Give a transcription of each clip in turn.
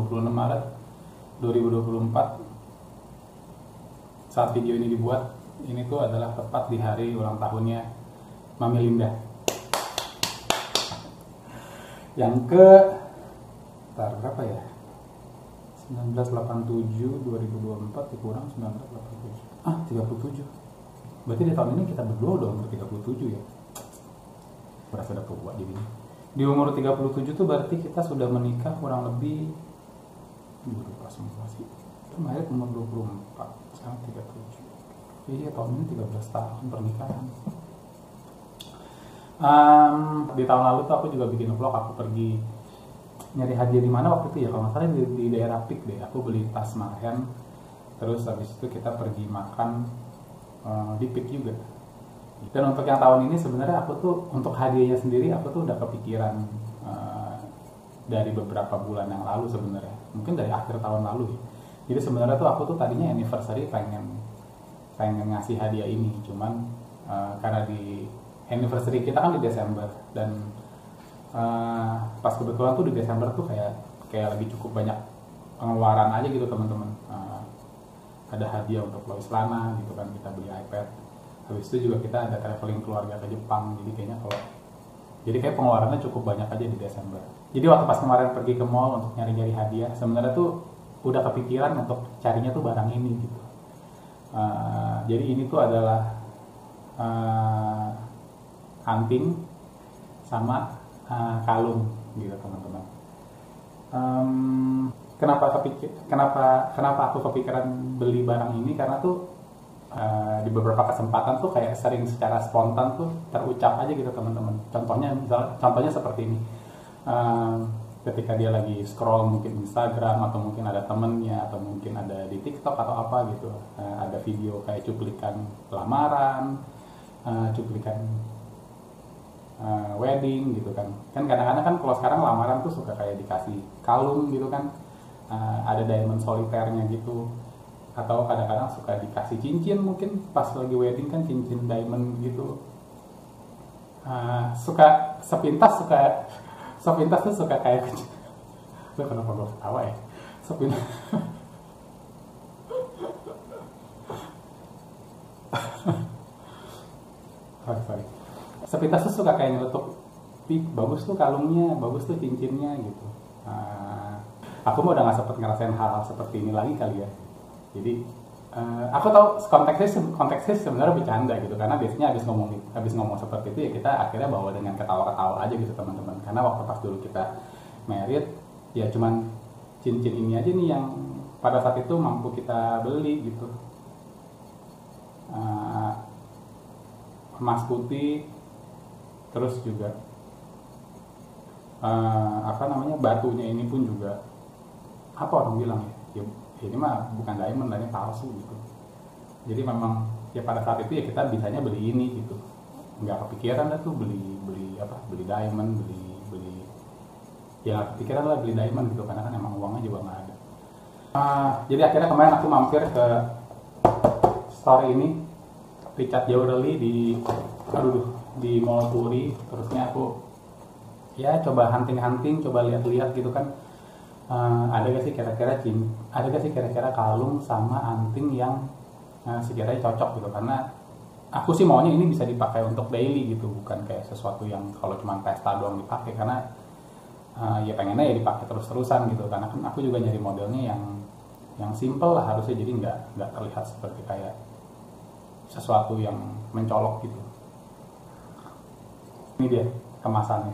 26 Maret 2024 saat video ini dibuat. Ini tuh adalah tepat di hari ulang tahunnya Mami Linda yang ke berapa ya, 1987 2024 dikurang 1987 37. Berarti di tahun ini kita berdua udah umur 37 ya. Berasa udah tua jadinya. Di umur 37 tuh berarti kita sudah menikah kurang lebih kemarin umur 24, sekarang 37. Iya, tahun ini 13 tahun pernikahan. Di tahun lalu tuh aku juga bikin vlog, aku pergi nyari hadiah di mana waktu itu ya, kalau nggak salah di daerah Pik deh. Aku beli tas Marhen, terus habis itu kita pergi makan di Pik juga. Dan untuk yang tahun ini sebenarnya aku tuh untuk hadiahnya sendiri aku tuh udah kepikiran dari beberapa bulan yang lalu sebenarnya, mungkin dari akhir tahun lalu ya. Jadi sebenarnya tuh aku tuh tadinya anniversary pengen ngasih hadiah ini, cuman karena di anniversary kita kan di Desember, dan pas kebetulan tuh di Desember tuh kayak lagi cukup banyak pengeluaran aja gitu teman-teman. Ada hadiah untuk Lois Lana gitu kan, kita beli iPad. Habis itu juga kita ada traveling keluarga ke Jepang, jadi kayak pengeluarannya cukup banyak aja di Desember. Jadi waktu pas kemarin pergi ke mall untuk nyari-nyari hadiah, sebenarnya tuh udah kepikiran untuk carinya tuh barang ini gitu. Jadi ini tuh adalah anting sama kalung gitu teman-teman. Kenapa aku kepikiran beli barang ini, karena tuh di beberapa kesempatan tuh kayak sering secara spontan tuh terucap aja gitu teman-teman. Contohnya seperti ini. Ketika dia lagi scroll mungkin Instagram, atau mungkin ada temennya, atau mungkin ada di TikTok atau apa gitu, ada video kayak cuplikan lamaran, cuplikan wedding gitu kan. Kan kadang-kadang kan kalau sekarang lamaran tuh suka kayak dikasih kalung gitu kan, ada diamond soliternya gitu, atau kadang-kadang suka dikasih cincin, mungkin pas lagi wedding kan cincin diamond gitu. Sepintas tuh suka kayak lu kenapa gue ketawa ya? Sorry. Sepintas tuh suka kayak nyeletuk, bagus tuh kalungnya, bagus tuh cincinnya gitu. Aku mah udah gak sempet ngerasain hal seperti ini lagi kali ya. Jadi aku tahu konteksnya sebenarnya bercanda gitu, karena biasanya habis ngomong seperti itu ya kita akhirnya bawa dengan ketawa-ketawa aja gitu teman-teman. Karena waktu pas dulu kita married ya cuman cincin ini aja nih yang pada saat itu mampu kita beli gitu. Emas putih, terus juga batunya ini pun juga apa orang bilang ya ini mah bukan diamond, ini palsu gitu. Jadi memang ya pada saat itu ya kita bisanya beli ini gitu, nggak kepikiran lah tuh beli diamond, beli ya nggak kepikiran lah beli diamond gitu, karena kan emang uangnya juga nggak ada. Jadi akhirnya kemarin aku mampir ke store ini, Richard Jewelry di Mall Puri. Terusnya aku ya coba hunting, coba lihat-lihat gitu kan. Ada gak sih kira-kira kalung sama anting yang sekiranya cocok gitu, karena aku sih maunya ini bisa dipakai untuk daily gitu, bukan kayak sesuatu yang kalau cuma pesta doang dipakai, karena ya pengennya ya dipakai terus-terusan gitu, karena kan aku juga nyari modelnya yang simple lah harusnya, jadi nggak terlihat seperti kayak sesuatu yang mencolok gitu. Ini dia kemasannya.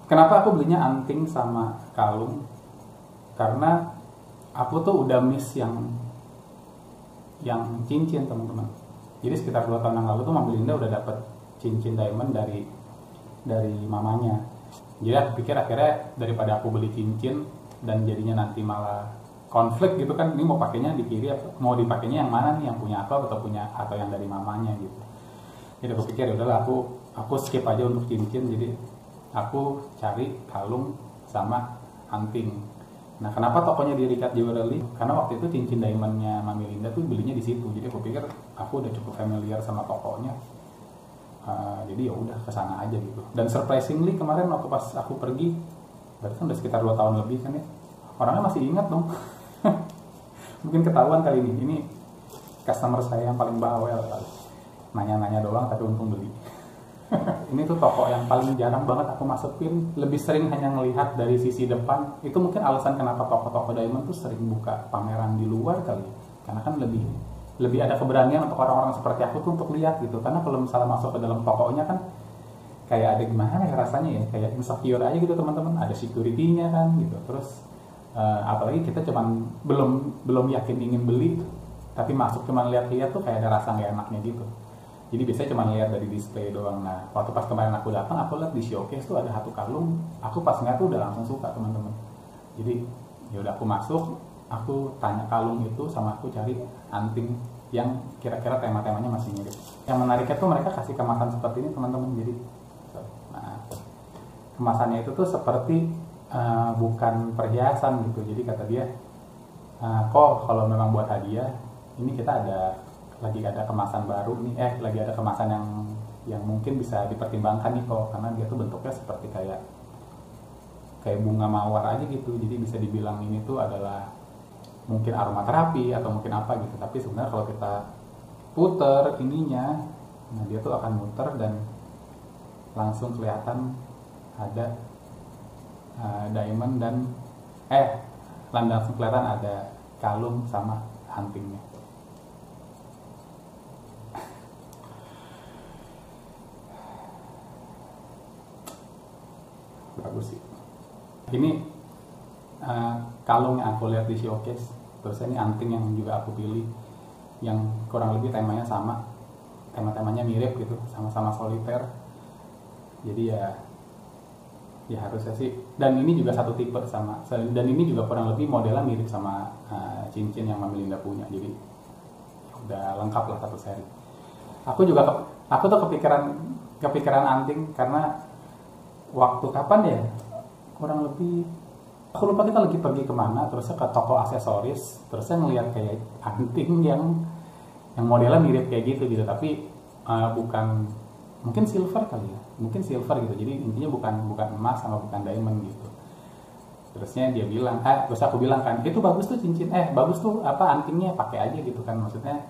Kenapa aku belinya anting sama kalung? Karena aku tuh udah miss yang cincin teman-teman. Jadi sekitar 2 tahun yang lalu tuh Mami Linda udah dapet cincin diamond dari mamanya. Jadi aku pikir akhirnya daripada aku beli cincin dan jadinya nanti malah konflik gitu kan, ini mau pakainya di kiri, mau dipakainya yang mana nih, yang punya aku atau yang dari mamanya gitu. Jadi aku pikir ya udahlah aku skip aja untuk cincin, jadi aku cari kalung sama anting. Nah, kenapa tokonya di Richard Jewelry? Karena waktu itu cincin diamondnya Mami Linda tuh belinya di situ. Jadi aku pikir aku udah cukup familiar sama tokonya. Jadi ya udah kesana aja gitu. Dan surprisingly kemarin waktu pas aku pergi berarti kan udah sekitar 2 tahun lebih kan ya, orangnya masih ingat dong. Mungkin ketahuan kali ini customer saya yang paling bawel kali, nanya-nanya doang tapi untung beli. Ini tuh toko yang paling jarang banget aku masukin, lebih sering hanya ngelihat dari sisi depan. Itu mungkin alasan kenapa toko-toko diamond tuh sering buka pameran di luar kali ya. Karena kan lebih ada keberanian untuk orang-orang seperti aku tuh untuk lihat gitu. Karena kalau misalnya masuk ke dalam tokonya kan kayak ada gimana ya rasanya ya, kayak insecure aja gitu teman-teman. Ada security-nya kan gitu. Terus apalagi kita cuman belum yakin ingin beli, tapi masuk cuman lihat-lihat tuh kayak ada rasa nggak enaknya gitu. Jadi biasanya cuma lihat dari display doang. Nah, waktu pas kemarin aku datang, aku lihat di showcase tuh ada satu kalung. Aku pas ngeliat tuh udah langsung suka teman-teman. Jadi ya udah aku masuk, aku tanya kalung itu sama aku cari anting yang kira-kira tema-temanya masih mirip. Yang menariknya tuh mereka kasih kemasan seperti ini teman-teman. Jadi, nah, kemasannya itu tuh seperti bukan perhiasan gitu. Jadi kata dia, kok kalau memang buat hadiah, ini kita lagi ada kemasan baru nih, lagi ada kemasan yang mungkin bisa dipertimbangkan nih kok, karena dia tuh bentuknya seperti kayak bunga mawar aja gitu. Jadi bisa dibilang ini tuh adalah mungkin aromaterapi atau mungkin apa gitu. Tapi sebenarnya kalau kita puter ininya, nah dia tuh akan muter dan langsung kelihatan ada diamond dan langsung kelihatan ada kalung sama antingnya. Bagus sih. Ini kalung yang aku lihat di showcase, terus ini anting yang juga aku pilih, yang kurang lebih temanya sama, tema-temanya mirip gitu, sama-sama soliter. Jadi ya harusnya sih. Dan ini juga satu tipe sama, dan ini juga kurang lebih modelnya mirip sama cincin yang Mami Linda punya. Jadi udah lengkap lah satu seri. Aku tuh kepikiran anting karena waktu kapan ya, kurang lebih aku lupa kita lagi pergi kemana, terusnya ke toko aksesoris, terusnya ngeliat kayak anting yang modelnya mirip kayak gitu, tapi bukan, mungkin silver kali ya, mungkin silver gitu. Jadi intinya bukan emas sama bukan diamond gitu. Terusnya dia bilang, terus aku bilang kan, itu bagus tuh cincin, bagus tuh antingnya, pakai aja gitu kan, maksudnya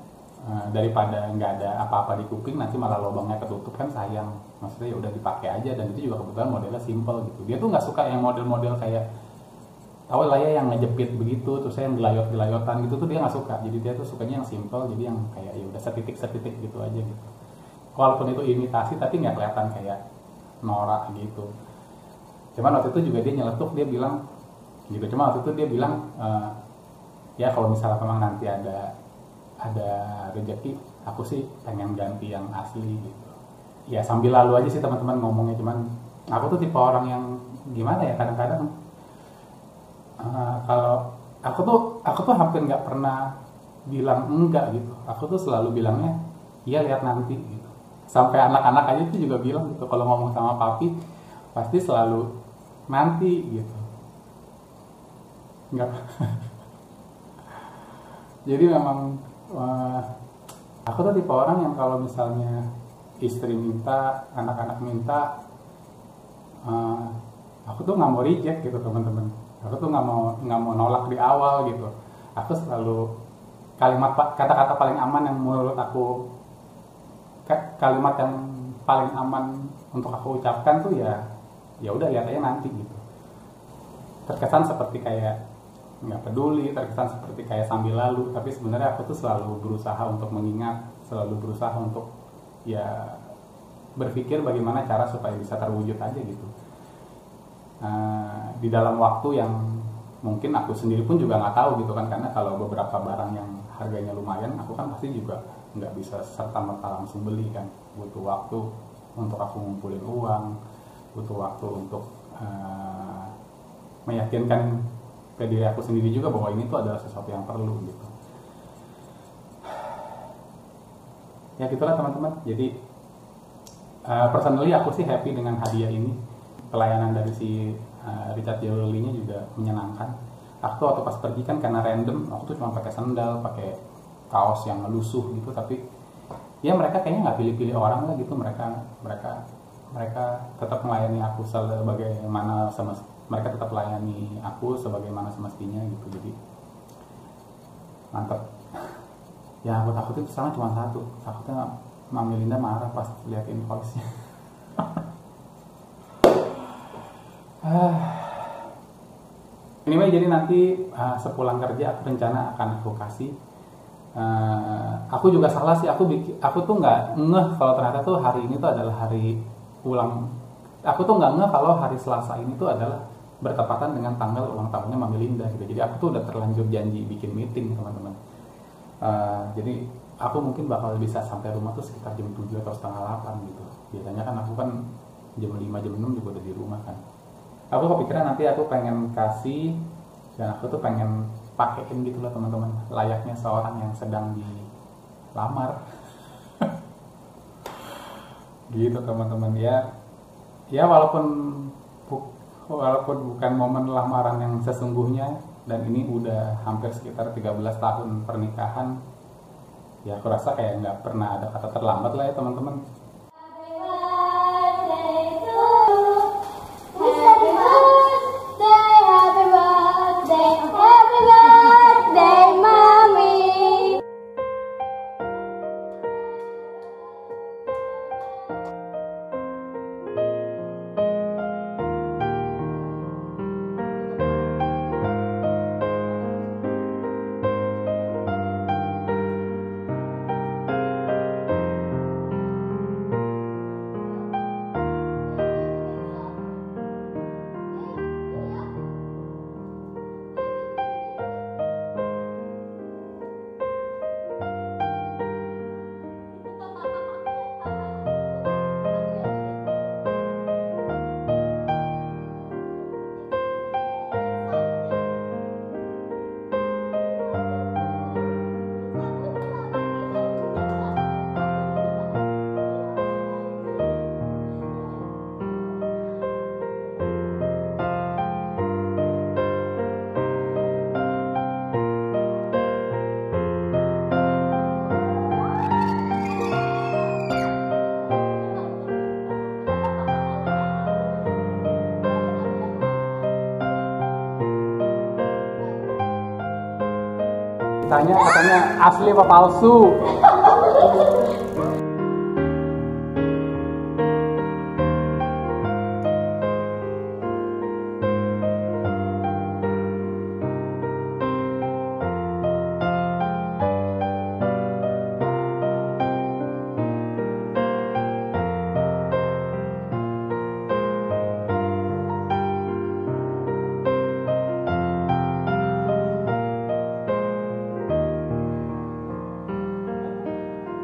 daripada nggak ada apa-apa di kuping nanti malah lubangnya ketutup kan sayang. Maksudnya ya udah dipakai aja, dan itu juga kebetulan modelnya simple gitu. Dia tuh nggak suka yang model-model kayak tahu lah ya, yang ngejepit begitu terus yang gelayot-gelayotan gitu tuh dia nggak suka. Jadi dia tuh sukanya yang simple, jadi yang kayak ya udah setitik-setitik gitu aja gitu. Walaupun itu imitasi tapi nggak kelihatan kayak norak gitu. Cuman waktu itu juga dia nyeletuk, dia bilang gitu. Cuma waktu itu dia bilang ya kalau misalnya memang nanti ada rezeki, aku sih pengen ganti yang asli gitu. Ya sambil lalu aja sih teman-teman ngomongnya. Cuman aku tuh tipe orang yang gimana ya, kadang-kadang kalau aku tuh hampir nggak pernah bilang enggak gitu. Aku tuh selalu bilangnya iya, lihat nanti gitu. Sampai anak-anak aja tuh juga bilang gitu, kalau ngomong sama papi pasti selalu nanti gitu. Enggak. Jadi memang aku tuh tipe orang yang kalau misalnya istri minta, anak-anak minta, aku tuh nggak mau reject gitu teman-teman. Aku tuh nggak mau nolak di awal gitu. Aku selalu kata-kata paling aman yang menurut aku, kalimat yang paling aman untuk aku ucapkan tuh ya udah lihat aja nanti gitu. Terkesan seperti kayak nggak peduli, terkesan seperti kayak sambil lalu, tapi sebenarnya aku tuh selalu berusaha untuk mengingat, selalu berusaha untuk ya berpikir bagaimana cara supaya bisa terwujud aja gitu. Di dalam waktu yang mungkin aku sendiri pun juga nggak tahu gitu kan, karena kalau beberapa barang yang harganya lumayan, aku kan pasti juga nggak bisa serta-merta langsung beli kan, butuh waktu untuk aku ngumpulin uang, butuh waktu untuk meyakinkan ke diri aku sendiri juga bahwa ini tuh adalah sesuatu yang perlu gitu. Ya gitulah teman-teman. Jadi personally aku sih happy dengan hadiah ini. Pelayanan dari si Richard Jewelry-nya juga menyenangkan. Aku tuh waktu pas pergi kan karena random, aku tuh cuma pakai sandal, pakai kaos yang melusuh gitu, tapi ya mereka kayaknya nggak pilih-pilih orang lah gitu. Mereka tetap melayani aku sebagaimana mereka tetap melayani aku sebagaimana semestinya gitu. Jadi mantap. Yang aku takut itu sama cuma satu, takutnya Mami Linda marah pas lihat invoice-nya. Anyway, jadi nanti sepulang kerja aku rencana akan aku kasih. Aku juga salah sih, aku tuh nggak ngeh kalau ternyata tuh hari ini tuh adalah hari ulang. Aku tuh nggak ngeh kalau hari Selasa ini tuh adalah bertepatan dengan tanggal ulang tahunnya Mami Linda gitu. Jadi aku tuh udah terlanjur janji bikin meeting teman-teman. Jadi aku mungkin bakal bisa sampai rumah tuh sekitar jam 7 atau setengah 8 gitu. Biasanya kan aku kan jam 5 jam 6 juga udah di rumah kan. Aku kepikiran nanti aku pengen kasih, dan aku tuh pengen pakein gitu loh teman-teman, layaknya seorang yang sedang dilamar. Gitu teman-teman ya. Ya walaupun bukan momen lamaran yang sesungguhnya, dan ini udah hampir sekitar 13 tahun pernikahan, ya aku rasa kayak nggak pernah ada kata terlambat lah ya teman-teman. Katanya asli apa palsu?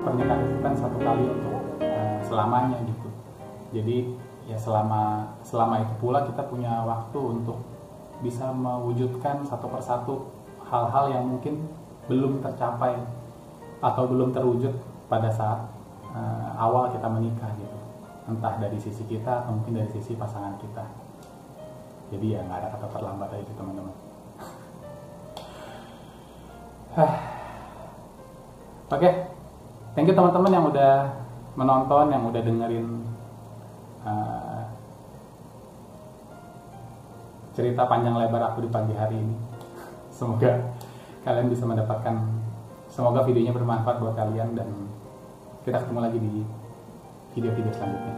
Pernikahan itu kan satu kali untuk selamanya gitu. Jadi ya selama itu pula kita punya waktu untuk bisa mewujudkan satu persatu hal-hal yang mungkin belum tercapai atau belum terwujud pada saat awal kita menikah gitu. Entah dari sisi kita atau mungkin dari sisi pasangan kita. Jadi ya nggak ada kata terlambat aja teman-teman. Oke. Thank you teman-teman yang udah menonton, yang udah dengerin cerita panjang lebar aku di pagi hari ini. Semoga kalian bisa semoga videonya bermanfaat buat kalian, dan kita ketemu lagi di video-video selanjutnya.